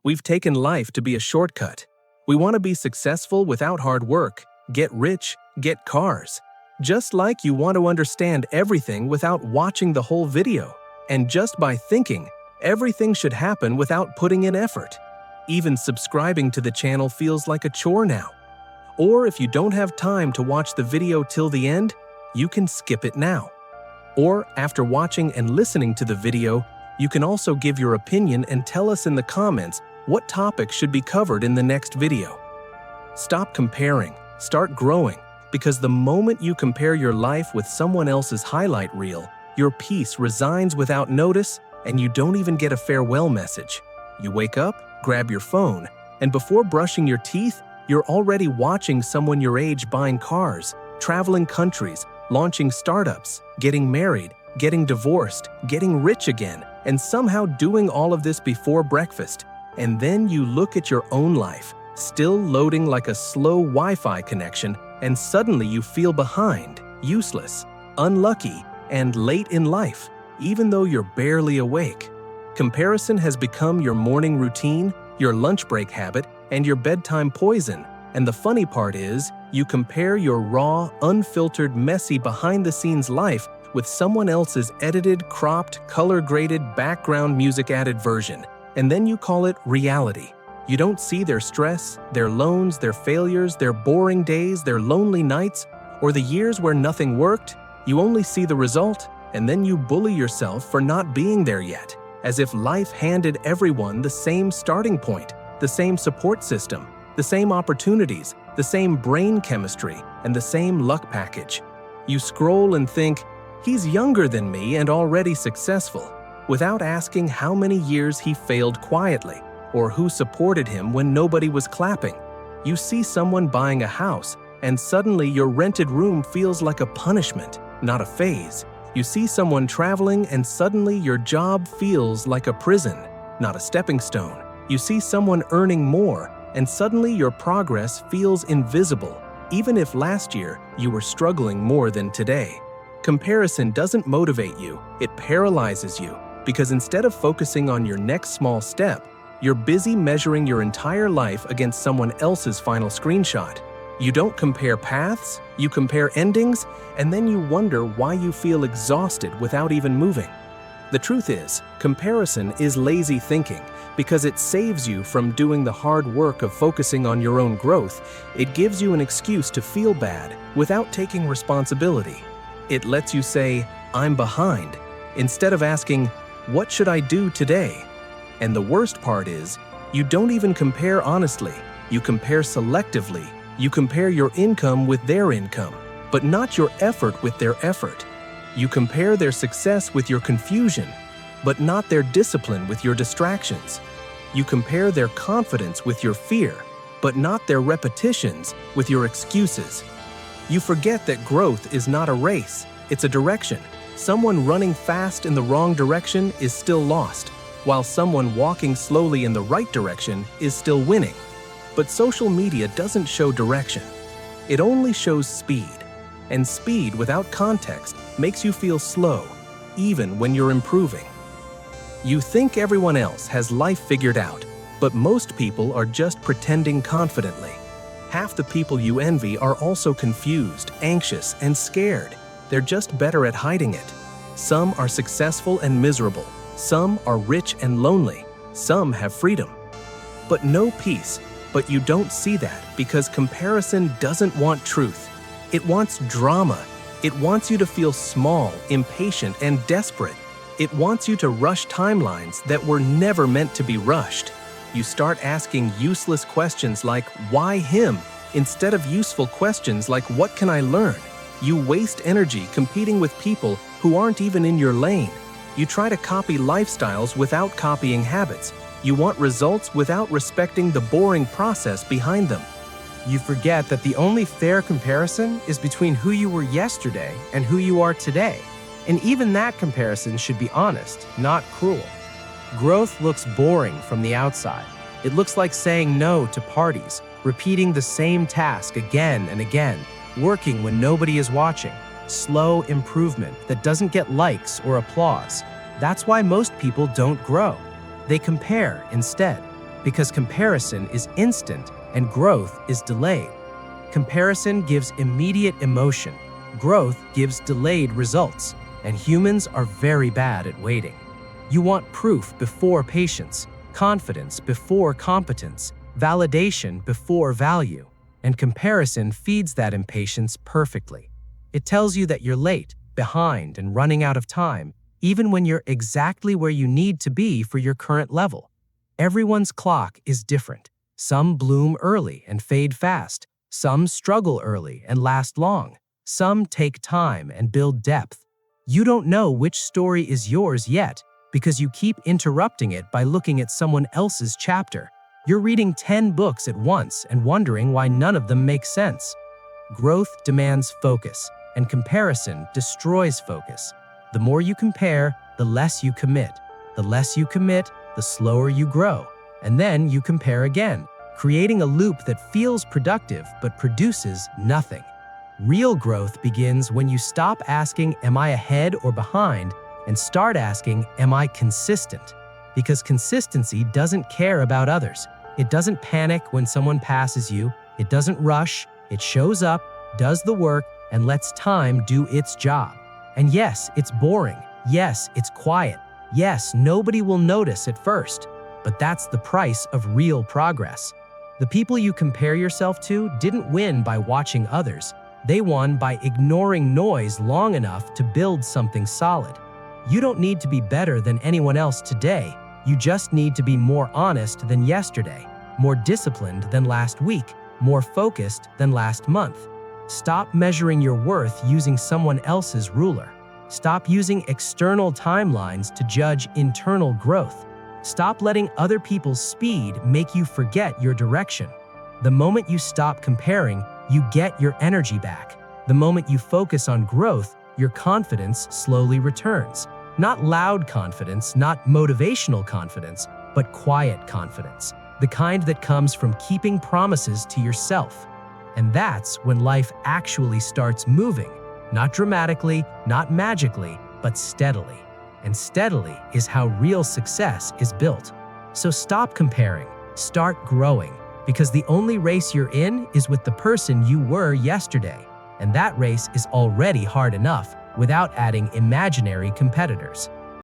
We've taken life to be a shortcut. We want to be successful without hard work, get rich, get cars. Just like you want to understand everything without watching the whole video. And just by thinking, everything should happen without putting in effort. Even subscribing to the channel feels like a chore now. Or if you don't have time to watch the video till the end, you can skip it now. Or after watching and listening to the video, you can also give your opinion and tell us in the comments what topic should be covered in the next video. Stop comparing, start growing, because the moment you compare your life with someone else's highlight reel, your peace resigns without notice and you don't even get a farewell message. You wake up, grab your phone, and before brushing your teeth, you're already watching someone your age buying cars, traveling countries, launching startups, getting married, getting divorced, getting rich again, and somehow doing all of this before breakfast. And then you look at your own life, still loading like a slow Wi-Fi connection, and suddenly you feel behind, useless, unlucky, and late in life, even though you're barely awake. Comparison has become your morning routine, your lunch break habit, and your bedtime poison. And the funny part is, you compare your raw, unfiltered, messy behind-the-scenes life with someone else's edited, cropped, color-graded, background music-added version, and then you call it reality. You don't see their stress, their loans, their failures, their boring days, their lonely nights, or the years where nothing worked. You only see the result, and then you bully yourself for not being there yet, as if life handed everyone the same starting point, the same support system, the same opportunities, the same brain chemistry, and the same luck package. You scroll and think, he's younger than me and already successful, without asking how many years he failed quietly, or who supported him when nobody was clapping. You see someone buying a house, and suddenly your rented room feels like a punishment, not a phase. You see someone traveling, and suddenly your job feels like a prison, not a stepping stone. You see someone earning more, and suddenly your progress feels invisible, even if last year you were struggling more than today. Comparison doesn't motivate you, it paralyzes you, because instead of focusing on your next small step, you're busy measuring your entire life against someone else's final screenshot. You don't compare paths, you compare endings, and then you wonder why you feel exhausted without even moving. The truth is, comparison is lazy thinking, because it saves you from doing the hard work of focusing on your own growth. It gives you an excuse to feel bad without taking responsibility. It lets you say, I'm behind, instead of asking, what should I do today? And the worst part is, you don't even compare honestly, you compare selectively. You compare your income with their income, but not your effort with their effort. You compare their success with your confusion, but not their discipline with your distractions. You compare their confidence with your fear, but not their repetitions with your excuses. You forget that growth is not a race, it's a direction. Someone running fast in the wrong direction is still lost, while someone walking slowly in the right direction is still winning. But social media doesn't show direction. It only shows speed. And speed without context makes you feel slow, even when you're improving. You think everyone else has life figured out, but most people are just pretending confidently. Half the people you envy are also confused, anxious, and scared. They're just better at hiding it. Some are successful and miserable. Some are rich and lonely. Some have freedom, but no peace. But you don't see that because comparison doesn't want truth. It wants drama. It wants you to feel small, impatient, and desperate. It wants you to rush timelines that were never meant to be rushed. You start asking useless questions like, why him? Instead of useful questions like, what can I learn? You waste energy competing with people who aren't even in your lane. You try to copy lifestyles without copying habits. You want results without respecting the boring process behind them. You forget that the only fair comparison is between who you were yesterday and who you are today. And even that comparison should be honest, not cruel. Growth looks boring from the outside. It looks like saying no to parties, repeating the same task again and again, working when nobody is watching. Slow improvement that doesn't get likes or applause. That's why most people don't grow. They compare instead. because comparison is instant and growth is delayed. Comparison gives immediate emotion. Growth gives delayed results, and humans are very bad at waiting. You want proof before patience, confidence before competence, validation before value, and comparison feeds that impatience perfectly. It tells you that you're late, behind, and running out of time, even when you're exactly where you need to be for your current level. Everyone's clock is different. Some bloom early and fade fast. Some struggle early and last long. Some take time and build depth. You don't know which story is yours yet because you keep interrupting it by looking at someone else's chapter. You're reading 10 books at once and wondering why none of them make sense. Growth demands focus, and comparison destroys focus. The more you compare, the less you commit. The less you commit, the slower you grow. And then you compare again, creating a loop that feels productive but produces nothing. Real growth begins when you stop asking, "Am I ahead or behind?" and start asking, "Am I consistent?" Because consistency doesn't care about others. It doesn't panic when someone passes you. It doesn't rush. It shows up, does the work, and lets time do its job. And yes, it's boring. Yes, it's quiet. Yes, nobody will notice at first. But that's the price of real progress. The people you compare yourself to didn't win by watching others. They won by ignoring noise long enough to build something solid. You don't need to be better than anyone else today. You just need to be more honest than yesterday, more disciplined than last week, more focused than last month. Stop measuring your worth using someone else's ruler. Stop using external timelines to judge internal growth. Stop letting other people's speed make you forget your direction. The moment you stop comparing, you get your energy back. The moment you focus on growth, your confidence slowly returns. Not loud confidence, not motivational confidence, but quiet confidence. The kind that comes from keeping promises to yourself. And that's when life actually starts moving. Not dramatically, not magically, but steadily. And steadily is how real success is built. So stop comparing, start growing, because the only race you're in is with the person you were yesterday. And that race is already hard enough without adding imaginary competitors.